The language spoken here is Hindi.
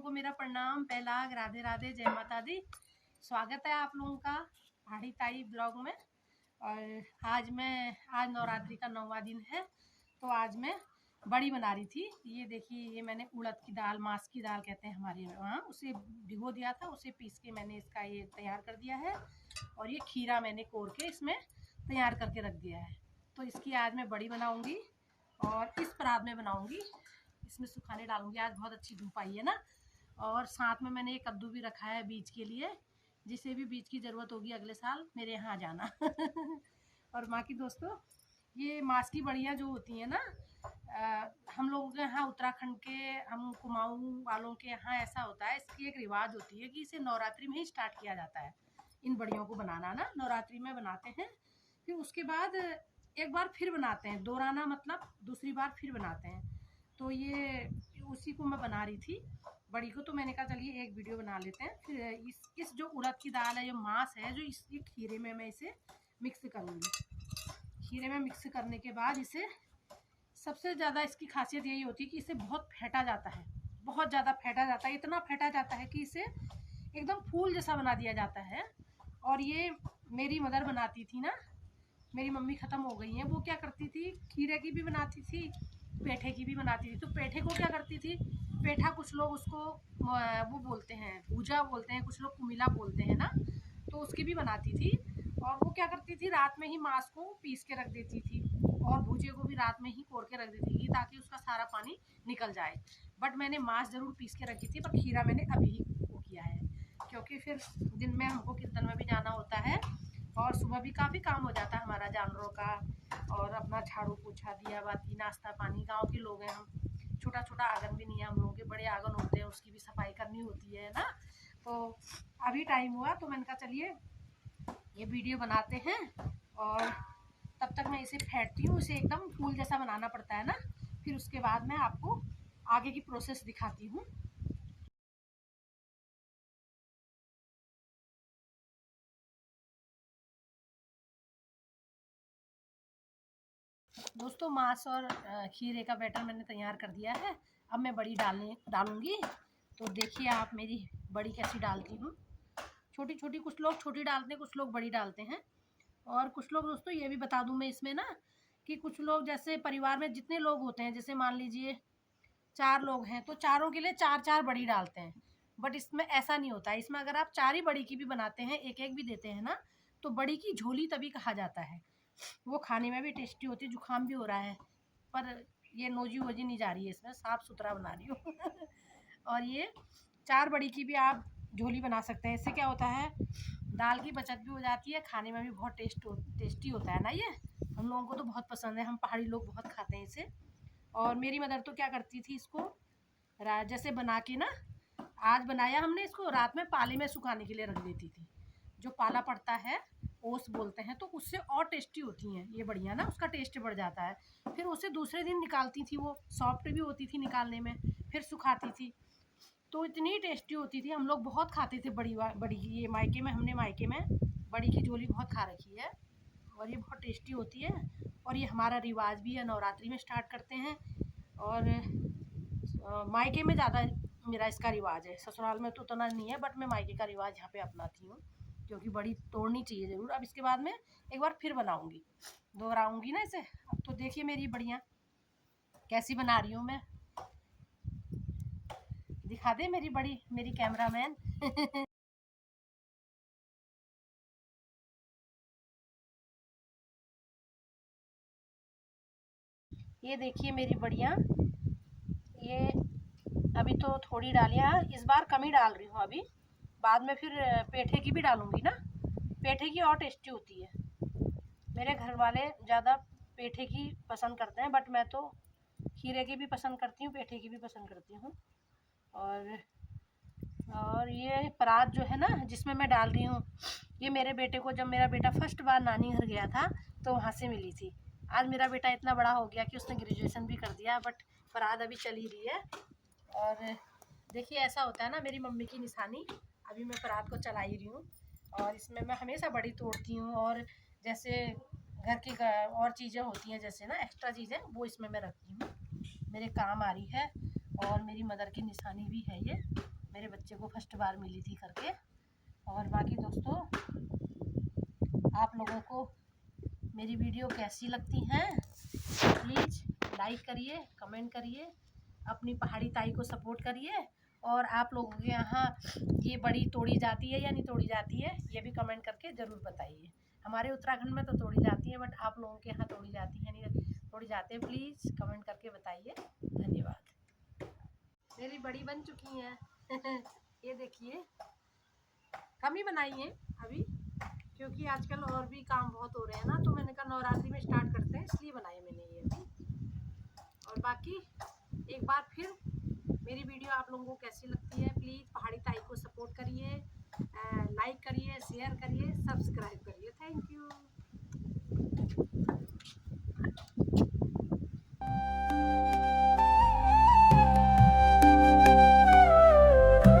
को मेरा प्रणाम, पहलाग, राधे राधे, जय माता दी। स्वागत है आप लोगों का पहाड़ी ताई ब्लॉग में। और आज नवरात्रि का 9वां दिन है, तो आज मैं बड़ी बना रही थी। ये देखिए, ये मैंने उड़द की दाल, मास की दाल कहते हैं हमारे वहाँ, उसे भिगो दिया था, उसे पीस के मैंने इसका ये तैयार कर दिया है। और ये खीरा मैंने कोर के इसमें तैयार करके रख दिया है। तो इसकी आज मैं बड़ी बनाऊँगी और इस परात में बनाऊँगी, इसमें सुखाने डालूंगी। आज बहुत अच्छी धूप आई है ना। और साथ में मैंने एक कद्दू भी रखा है बीज के लिए, जिसे भी बीज की ज़रूरत होगी अगले साल मेरे यहाँ आ जाना। और बाकी दोस्तों, ये मास की बड़ियाँ जो होती हैं ना, हम लोगों के यहाँ उत्तराखंड के, हम कुमाऊँ वालों के यहाँ ऐसा होता है, इसकी एक रिवाज होती है कि इसे नवरात्रि में ही स्टार्ट किया जाता है। इन बड़ियों को बनाना ना नवरात्रि में बनाते हैं, फिर उसके बाद एक बार फिर बनाते हैं, दोहराना मतलब दूसरी बार फिर बनाते हैं। तो ये उसी को मैं बना रही थी बड़ी को। तो मैंने कहा चलिए एक वीडियो बना लेते हैं। फिर इस जो उड़द की दाल है, जो मांस है, जो इस खीरे में मैं इसे मिक्स करूँगी। खीरे में मिक्स करने के बाद इसे, सबसे ज़्यादा इसकी खासियत यही होती है कि इसे बहुत फेंटा जाता है, बहुत ज़्यादा फेंटा जाता है। इतना फेंटा जाता है कि इसे एकदम फूल जैसा बना दिया जाता है। और ये मेरी मदर बनाती थी ना, मेरी मम्मी ख़त्म हो गई हैं, वो क्या करती थी, खीरे की भी बनाती थी, पेठे की भी बनाती थी। तो पेठे को क्या करती थी, पेठा कुछ लोग उसको वो बोलते हैं, भूजा बोलते हैं, कुछ लोग कुमिला बोलते हैं ना, तो उसकी भी बनाती थी। और वो क्या करती थी, रात में ही मांस को पीस के रख देती थी, और भूजे को भी रात में ही कोर के रख देती थी, ताकि उसका सारा पानी निकल जाए। बट मैंने मांस ज़रूर पीस के रखी थी, पर खीरा मैंने अभी ही वो किया है, क्योंकि फिर दिन में हमको कीर्तन में भी जाना होता है, और सुबह भी काफ़ी काम हो जाता है हमारा जानवरों का, और अपना झाड़ू पोछा, दिया बाती, नाश्ता पानी। गांव के लोग हैं हम, छोटा छोटा आंगन भी नहीं है हम लोगों के, बड़े आंगन होते हैं, उसकी भी सफाई करनी होती है ना। तो अभी टाइम हुआ तो मैंने कहा चलिए ये वीडियो बनाते हैं। और तब तक मैं इसे फेंटती हूँ, इसे एकदम फूल जैसा बनाना पड़ता है ना। फिर उसके बाद मैं आपको आगे की प्रोसेस दिखाती हूँ। दोस्तों, मांस और खीरे का बैटर मैंने तैयार कर दिया है। अब मैं बड़ी डालूंगी। तो देखिए आप मेरी बड़ी कैसी डालती हूँ। छोटी छोटी, कुछ लोग छोटी डालते हैं, कुछ लोग बड़ी डालते हैं। और कुछ लोग दोस्तों, ये भी बता दूँ मैं इसमें ना, कि कुछ लोग जैसे परिवार में जितने लोग होते हैं, जैसे मान लीजिए 4 लोग हैं, तो चारों के लिए 4-4 बड़ी डालते हैं। बट इसमें ऐसा नहीं होता है। इसमें अगर आप 4 ही बड़ी की भी बनाते हैं, एक एक भी देते हैं ना, तो बड़ी की झोली तभी कहा जाता है। वो खाने में भी टेस्टी होती है। जुकाम भी हो रहा है, पर ये नोजी वोजी नहीं जा रही है, इसमें साफ़ सुथरा बना रही हूँ। और ये 4 बड़ी की भी आप झोली बना सकते हैं। इससे क्या होता है, दाल की बचत भी हो जाती है, खाने में भी बहुत टेस्टी होता है ना। ये हम लोगों को तो बहुत पसंद है, हम पहाड़ी लोग बहुत खाते हैं इसे। और मेरी मदर तो क्या करती थी, इसको जैसे बना के ना, आज बनाया हमने इसको, रात में पाले में सुखाने के लिए रख देती थी। जो पाला पड़ता है, ओस बोलते हैं, तो उससे और टेस्टी होती हैं ये बढ़िया ना, उसका टेस्ट बढ़ जाता है। फिर उसे दूसरे दिन निकालती थी, वो सॉफ्ट भी होती थी निकालने में, फिर सुखाती थी, तो इतनी टेस्टी होती थी। हम लोग बहुत खाते थे बड़ी बड़ी। ये मायके में, हमने मायके में बड़ी की झोली बहुत खा रखी है, और ये बहुत टेस्टी होती है। और ये हमारा रिवाज भी है, नवरात्रि में स्टार्ट करते हैं। और मायके में ज़्यादा मेरा इसका रिवाज है, ससुराल में तो उतना नहीं है, बट मैं मायके का रिवाज यहाँ पे अपनाती हूँ, क्योंकि बड़ी तोड़नी चाहिए ज़रूर। अब इसके बाद में एक बार फिर बनाऊँगी, दोहराऊँगी ना इसे। अब तो देखिए मेरी बढ़िया कैसी बना रही हूँ मैं, दिखा दे मेरी बड़ी, मेरी कैमरामैन। ये देखिए मेरी बढ़िया, ये अभी तो थोड़ी डालियाँ, इस बार कम ही डाल रही हूँ अभी, बाद में फिर पेठे की भी डालूँगी ना। पेठे की और टेस्टी होती है। मेरे घर वाले ज़्यादा पेठे की पसंद करते हैं, बट मैं तो खीरे की भी पसंद करती हूँ, पेठे की भी पसंद करती हूँ। और ये परात जो है ना, जिसमें मैं डाल रही हूँ, ये मेरे बेटे को, जब मेरा बेटा फर्स्ट बार नानी घर गया था, तो वहाँ से मिली थी। आज मेरा बेटा इतना बड़ा हो गया कि उसने ग्रेजुएशन भी कर दिया, बट परात अभी चल ही रही है। और देखिए ऐसा होता है ना, मेरी मम्मी की निशानी, अभी मैं परात को चला ही रही हूँ। और इसमें मैं हमेशा बड़ी तोड़ती हूँ, और जैसे घर की और चीज़ें होती हैं, जैसे ना एक्स्ट्रा चीज़ें, वो इसमें मैं रखती हूँ, मेरे काम आ रही है। और मेरी मदर की निशानी भी है ये, मेरे बच्चे को फर्स्ट बार मिली थी करके। और बाकी दोस्तों, आप लोगों को मेरी वीडियो कैसी लगती हैं प्लीज़ लाइक करिए, कमेंट करिए, अपनी पहाड़ी ताई को सपोर्ट करिए। और आप लोगों के यहाँ ये बड़ी तोड़ी जाती है या नहीं तोड़ी जाती है, ये भी कमेंट करके ज़रूर बताइए। हमारे उत्तराखंड में तो तोड़ी जाती है, बट आप लोगों के यहाँ तोड़ी जाती है नहीं तोड़ी जाते हैं, प्लीज़ कमेंट करके बताइए। धन्यवाद। मेरी बड़ी बन चुकी हैं ये देखिए, कम ही बनाई है अभी, क्योंकि आजकल और भी काम बहुत हो रहे हैं ना, तो मैंने कहा नवरात्रि में स्टार्ट करते हैं, इसलिए बनाई मैंने ये अभी। और बाकी एक बार फिर मेरी वीडियो आप लोगों को कैसी लगती है, प्लीज़ पहाड़ी ताई को सपोर्ट करिए, लाइक करिए, शेयर करिए, सब्सक्राइब करिए। Thank you.